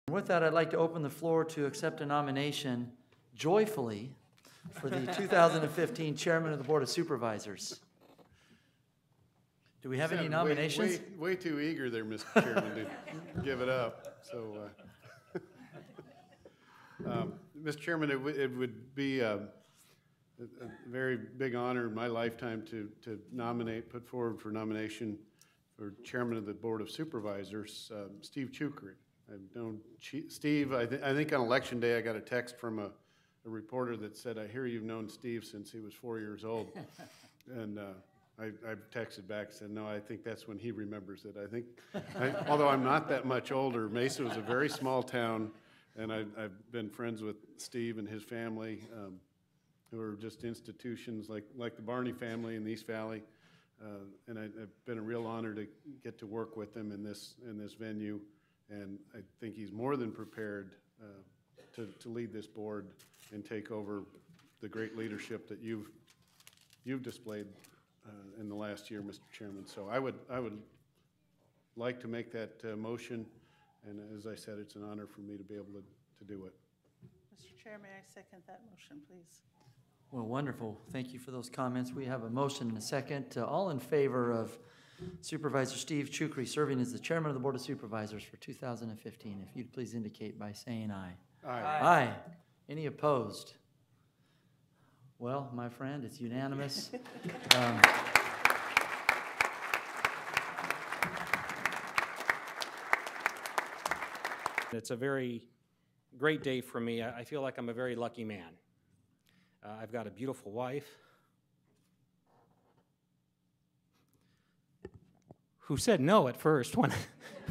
With that, I'd like to open the floor to accept a nomination joyfully for the 2015 Chairman of the Board of Supervisors. Do we have any nominations? Way too eager there, Mr. Chairman, to give it up. So, Mr. Chairman, it would be a very big honor in my lifetime to put forward for nomination for Chairman of the Board of Supervisors, Steve Chucri. I've known Steve, I think on election day I got a text from a reporter that said, "I hear you've known Steve since he was 4 years old." And I texted back and said, "No, I think that's when he remembers it." Although I'm not that much older, Mesa was a very small town, and I've been friends with Steve and his family, who are just institutions like the Barney family in the East Valley. And I've been a real honor to get to work with him in this venue. And I think he's more than prepared to lead this board and take over the great leadership that you've displayed in the last year, Mr. Chairman. So I would like to make that motion, and as I said, it's an honor for me to be able to do it. Mr. Chair, may I second that motion, please? Well, wonderful. Thank you for those comments. We have a motion and a second. All in favor of Supervisor Steve Chucri serving as the Chairman of the Board of Supervisors for 2015. If you'd please indicate by saying aye. Aye. Aye. Any opposed? Well, my friend, it's unanimous. It's a very great day for me. I feel like I'm a very lucky man. I've got a beautiful wife who said no at first when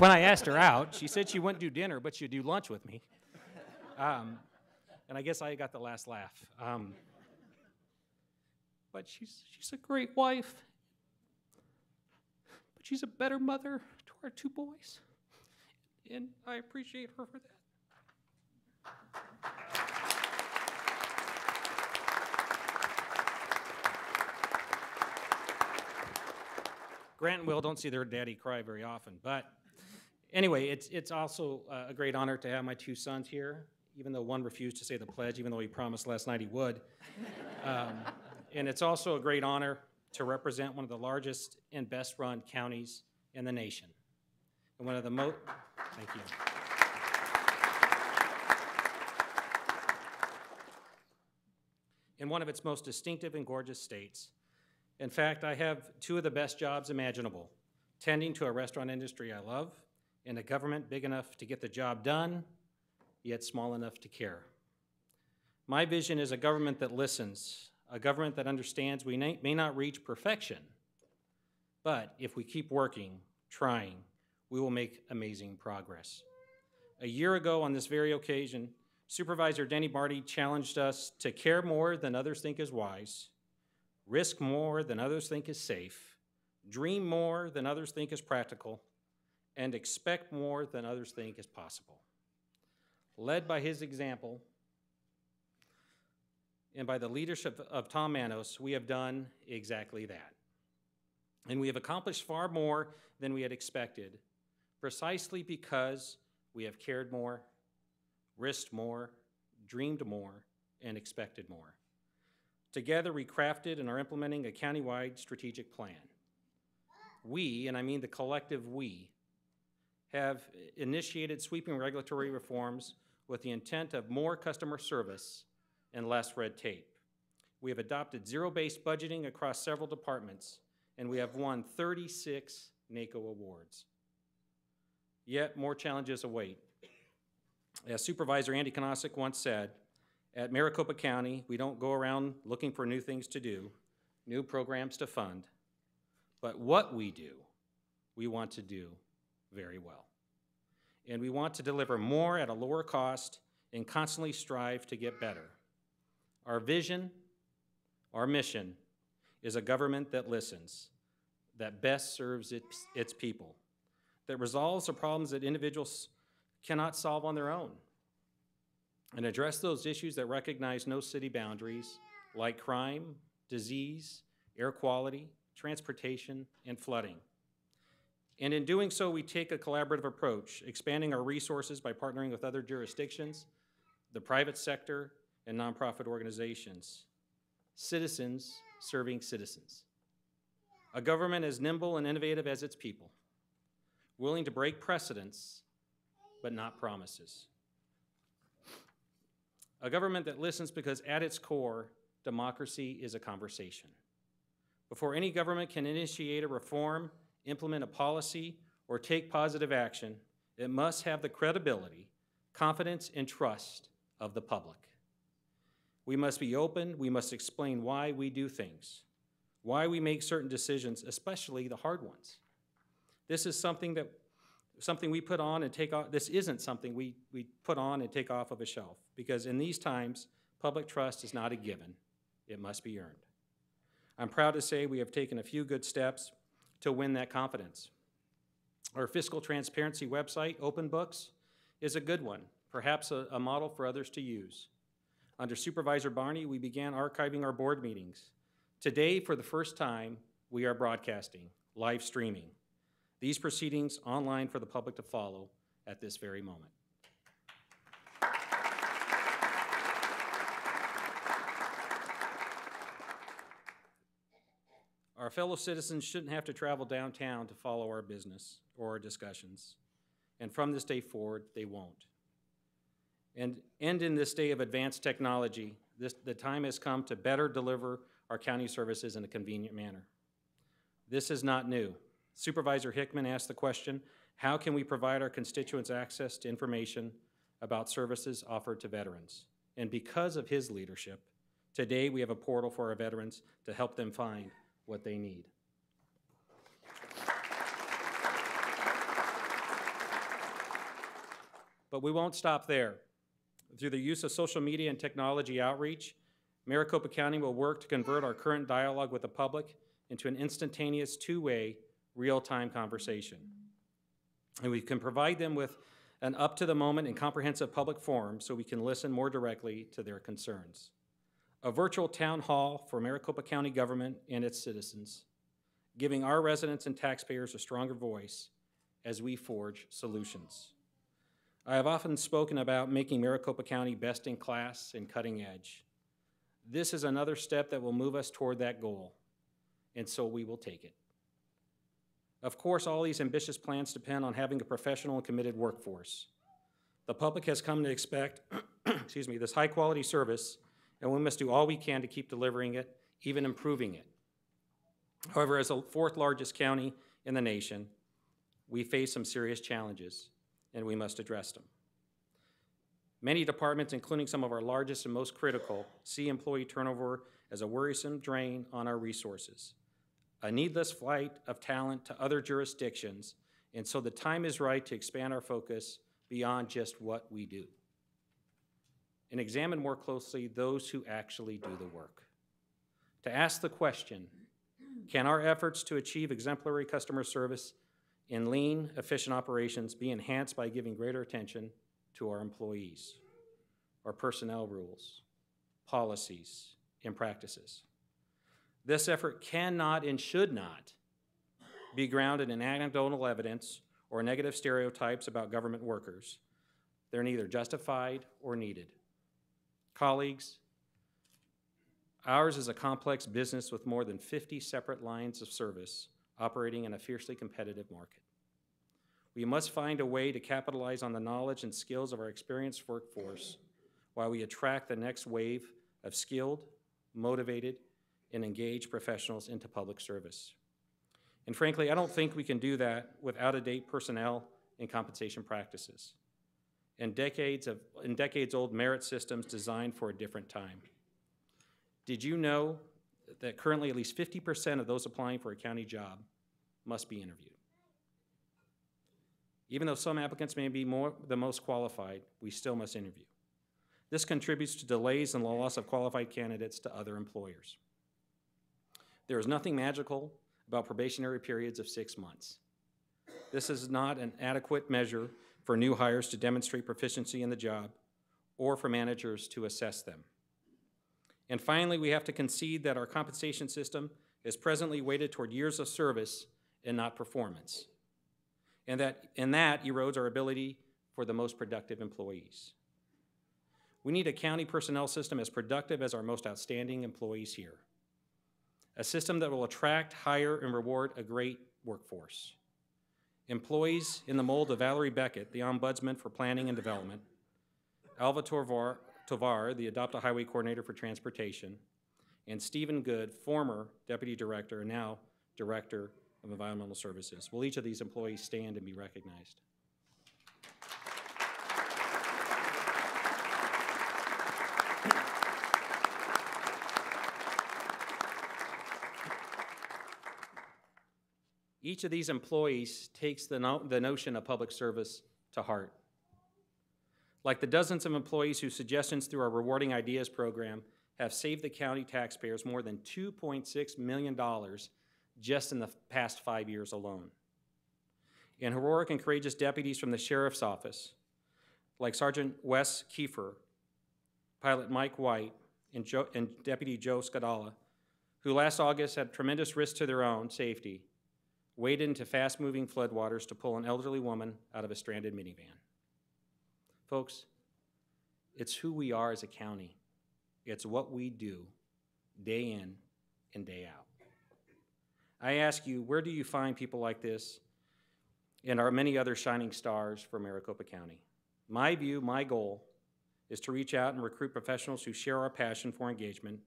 I asked her out. She said she wouldn't do dinner, but she'd do lunch with me. And I guess I got the last laugh. But she's a great wife. But she's a better mother to our two boys. And I appreciate her for that. Grant and Will don't see their daddy cry very often, but anyway, it's also a great honor to have my two sons here, even though one refused to say the pledge, even though he promised last night he would. And it's also a great honor to represent one of the largest and best-run counties in the nation, and one of the most. Thank you. In one of its most distinctive and gorgeous states. In fact, I have two of the best jobs imaginable, tending to a restaurant industry I love, and a government big enough to get the job done, yet small enough to care. My vision is a government that listens, a government that understands we may not reach perfection, but if we keep working, trying, we will make amazing progress. A year ago on this very occasion, Supervisor Denny Barty challenged us to care more than others think is wise, risk more than others think is safe, dream more than others think is practical, and expect more than others think is possible. Led by his example and by the leadership of Tom Manos, we have done exactly that. And we have accomplished far more than we had expected, precisely because we have cared more, risked more, dreamed more, and expected more. Together, we crafted and are implementing a countywide strategic plan. We, and I mean the collective we, have initiated sweeping regulatory reforms with the intent of more customer service and less red tape. We have adopted zero-based budgeting across several departments, and we have won 36 NACO awards. Yet, more challenges await. As Supervisor Andy Konosic once said, at Maricopa County, we don't go around looking for new things to do, new programs to fund, but what we do, we want to do very well. And we want to deliver more at a lower cost and constantly strive to get better. Our vision, our mission, is a government that listens, that best serves its people, that resolves the problems that individuals cannot solve on their own, and address those issues that recognize no city boundaries, like crime, disease, air quality, transportation, and flooding. And in doing so, we take a collaborative approach, expanding our resources by partnering with other jurisdictions, the private sector, and nonprofit organizations. Citizens serving citizens. A government as nimble and innovative as its people, willing to break precedents, but not promises. A government that listens because at its core, democracy is a conversation. Before any government can initiate a reform, implement a policy, or take positive action, it must have the credibility, confidence, and trust of the public. We must be open, we must explain why we do things, why we make certain decisions, especially the hard ones. This is something we put on and take off. This isn't something we put on and take off of a shelf, because in these times, public trust is not a given. It must be earned. I'm proud to say we have taken a few good steps to win that confidence. Our fiscal transparency website, Open Books, is a good one, perhaps a model for others to use. Under Supervisor Barney, we began archiving our board meetings. Today, for the first time, we are broadcasting, live streaming these proceedings online for the public to follow at this very moment. Our fellow citizens shouldn't have to travel downtown to follow our business or our discussions. And from this day forward, they won't. And in this day of advanced technology, the time has come to better deliver our county services in a convenient manner. This is not new. Supervisor Hickman asked the question, how can we provide our constituents access to information about services offered to veterans? And because of his leadership, today we have a portal for our veterans to help them find what they need. But we won't stop there. Through the use of social media and technology outreach, Maricopa County will work to convert our current dialogue with the public into an instantaneous, two-way, real-time conversation. And we can provide them with an up-to-the-moment and comprehensive public forum so we can listen more directly to their concerns. A virtual town hall for Maricopa County government and its citizens, giving our residents and taxpayers a stronger voice as we forge solutions. I have often spoken about making Maricopa County best in class and cutting edge. This is another step that will move us toward that goal, and so we will take it. Of course, all these ambitious plans depend on having a professional and committed workforce. The public has come to expect this high-quality service, and we must do all we can to keep delivering it, even improving it. However, as the fourth largest county in the nation, we face some serious challenges, and we must address them. Many departments, including some of our largest and most critical, see employee turnover as a worrisome drain on our resources, a needless flight of talent to other jurisdictions, and so the time is right to expand our focus beyond just what we do and examine more closely those who actually do the work. To ask the question, can our efforts to achieve exemplary customer service in lean, efficient operations be enhanced by giving greater attention to our employees, our personnel rules, policies, and practices? This effort cannot and should not be grounded in anecdotal evidence or negative stereotypes about government workers. They're neither justified or needed. Colleagues, ours is a complex business with more than 50 separate lines of service operating in a fiercely competitive market. We must find a way to capitalize on the knowledge and skills of our experienced workforce while we attract the next wave of skilled, motivated, and engaged professionals into public service. And frankly, I don't think we can do that with out-of-date personnel and compensation practices and decades-old merit systems designed for a different time. Did you know that currently at least 50% of those applying for a county job must be interviewed? Even though some applicants may be the most qualified, we still must interview. This contributes to delays and the loss of qualified candidates to other employers. There is nothing magical about probationary periods of 6 months. This is not an adequate measure for new hires to demonstrate proficiency in the job or for managers to assess them. And finally, we have to concede that our compensation system is presently weighted toward years of service and not performance. and that erodes our ability for the most productive employees. We need a county personnel system as productive as our most outstanding employees here. A system that will attract, hire, and reward a great workforce. Employees in the mold of Valerie Beckett, the Ombudsman for Planning and Development, Alva Tovar, the Adopt a Highway Coordinator for Transportation, and Stephen Good, former Deputy Director and now Director of Environmental Services. Will each of these employees stand and be recognized? Each of these employees takes the notion of public service to heart. Like the dozens of employees whose suggestions through our Rewarding Ideas program have saved the county taxpayers more than $2.6 million just in the past 5 years alone. And heroic and courageous deputies from the Sheriff's Office, like Sergeant Wes Kiefer, Pilot Mike White, and Deputy Joe Scadala, who last August had tremendous risk to their own safety, waded into fast-moving floodwaters to pull an elderly woman out of a stranded minivan. Folks, it's who we are as a county. It's what we do day in and day out. I ask you, where do you find people like this and our many other shining stars for Maricopa County? My view, my goal, is to reach out and recruit professionals who share our passion for engagement,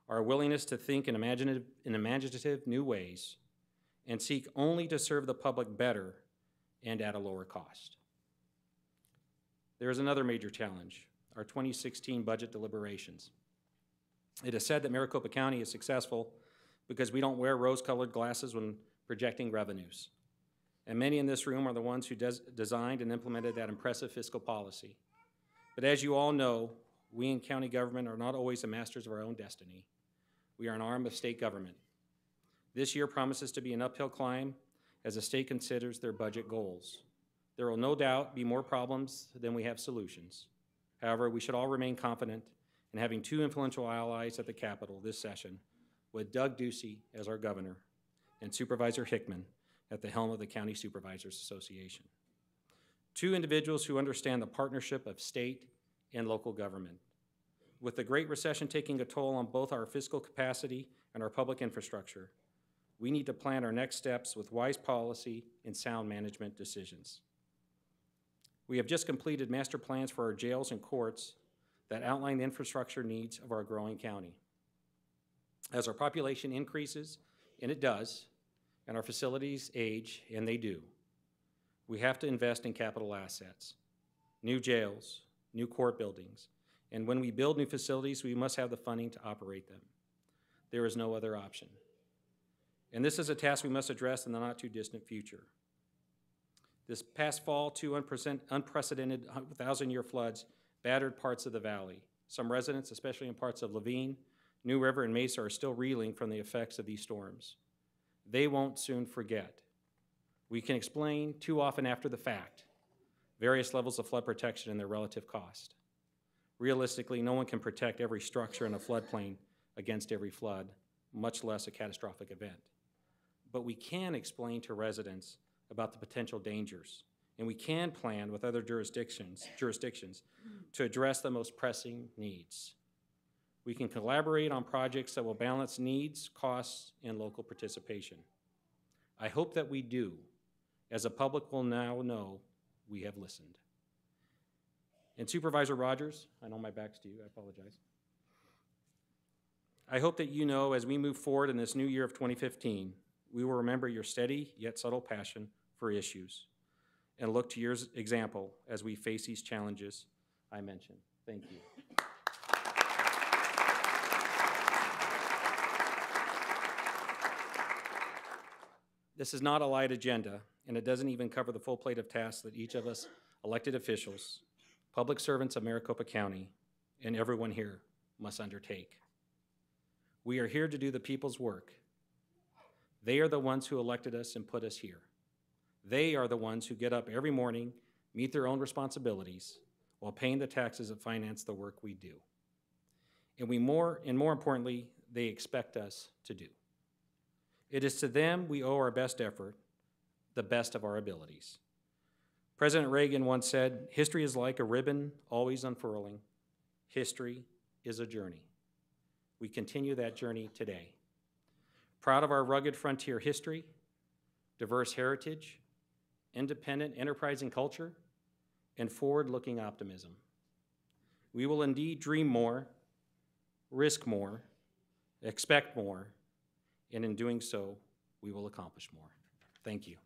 our willingness to think in imaginative new ways, and seek only to serve the public better and at a lower cost. There is another major challenge, our 2016 budget deliberations. It is said that Maricopa County is successful because we don't wear rose-colored glasses when projecting revenues. And many in this room are the ones who designed and implemented that impressive fiscal policy. But as you all know, we in county government are not always the masters of our own destiny. We are an arm of state government. This year promises to be an uphill climb as the state considers their budget goals. There will no doubt be more problems than we have solutions. However, we should all remain confident in having two influential allies at the Capitol this session, with Doug Ducey as our governor and Supervisor Hickman at the helm of the County Supervisors Association. Two individuals who understand the partnership of state and local government. With the Great Recession taking a toll on both our fiscal capacity and our public infrastructure, we need to plan our next steps with wise policy and sound management decisions. We have just completed master plans for our jails and courts that outline the infrastructure needs of our growing county. As our population increases, and it does, and our facilities age, and they do, we have to invest in capital assets, new jails, new court buildings, and when we build new facilities, we must have the funding to operate them. There is no other option. And this is a task we must address in the not-too-distant future. This past fall, two unprecedented 1,000-year floods battered parts of the valley. Some residents, especially in parts of Levine, New River, and Mesa, are still reeling from the effects of these storms. They won't soon forget. We can explain too often after the fact various levels of flood protection and their relative cost. Realistically, no one can protect every structure in a floodplain against every flood, much less a catastrophic event. But we can explain to residents about the potential dangers, and we can plan with other jurisdictions to address the most pressing needs. We can collaborate on projects that will balance needs, costs, and local participation. I hope that we do, as the public will now know we have listened. And Supervisor Rogers, I know my back's to you, I apologize. I hope that you know as we move forward in this new year of 2015, we will remember your steady yet subtle passion for issues and look to your example as we face these challenges I mentioned. Thank you. This is not a light agenda, and it doesn't even cover the full plate of tasks that each of us elected officials, public servants of Maricopa County, and everyone here must undertake. We are here to do the people's work. They are the ones who elected us and put us here. They are the ones who get up every morning, meet their own responsibilities, while paying the taxes that finance the work we do. And more importantly, they expect us to do. It is to them we owe our best effort, the best of our abilities. President Reagan once said, "History is like a ribbon always unfurling. History is a journey." We continue that journey today. Proud of our rugged frontier history, diverse heritage, independent, enterprising culture, and forward-looking optimism. We will indeed dream more, risk more, expect more, and in doing so, we will accomplish more. Thank you.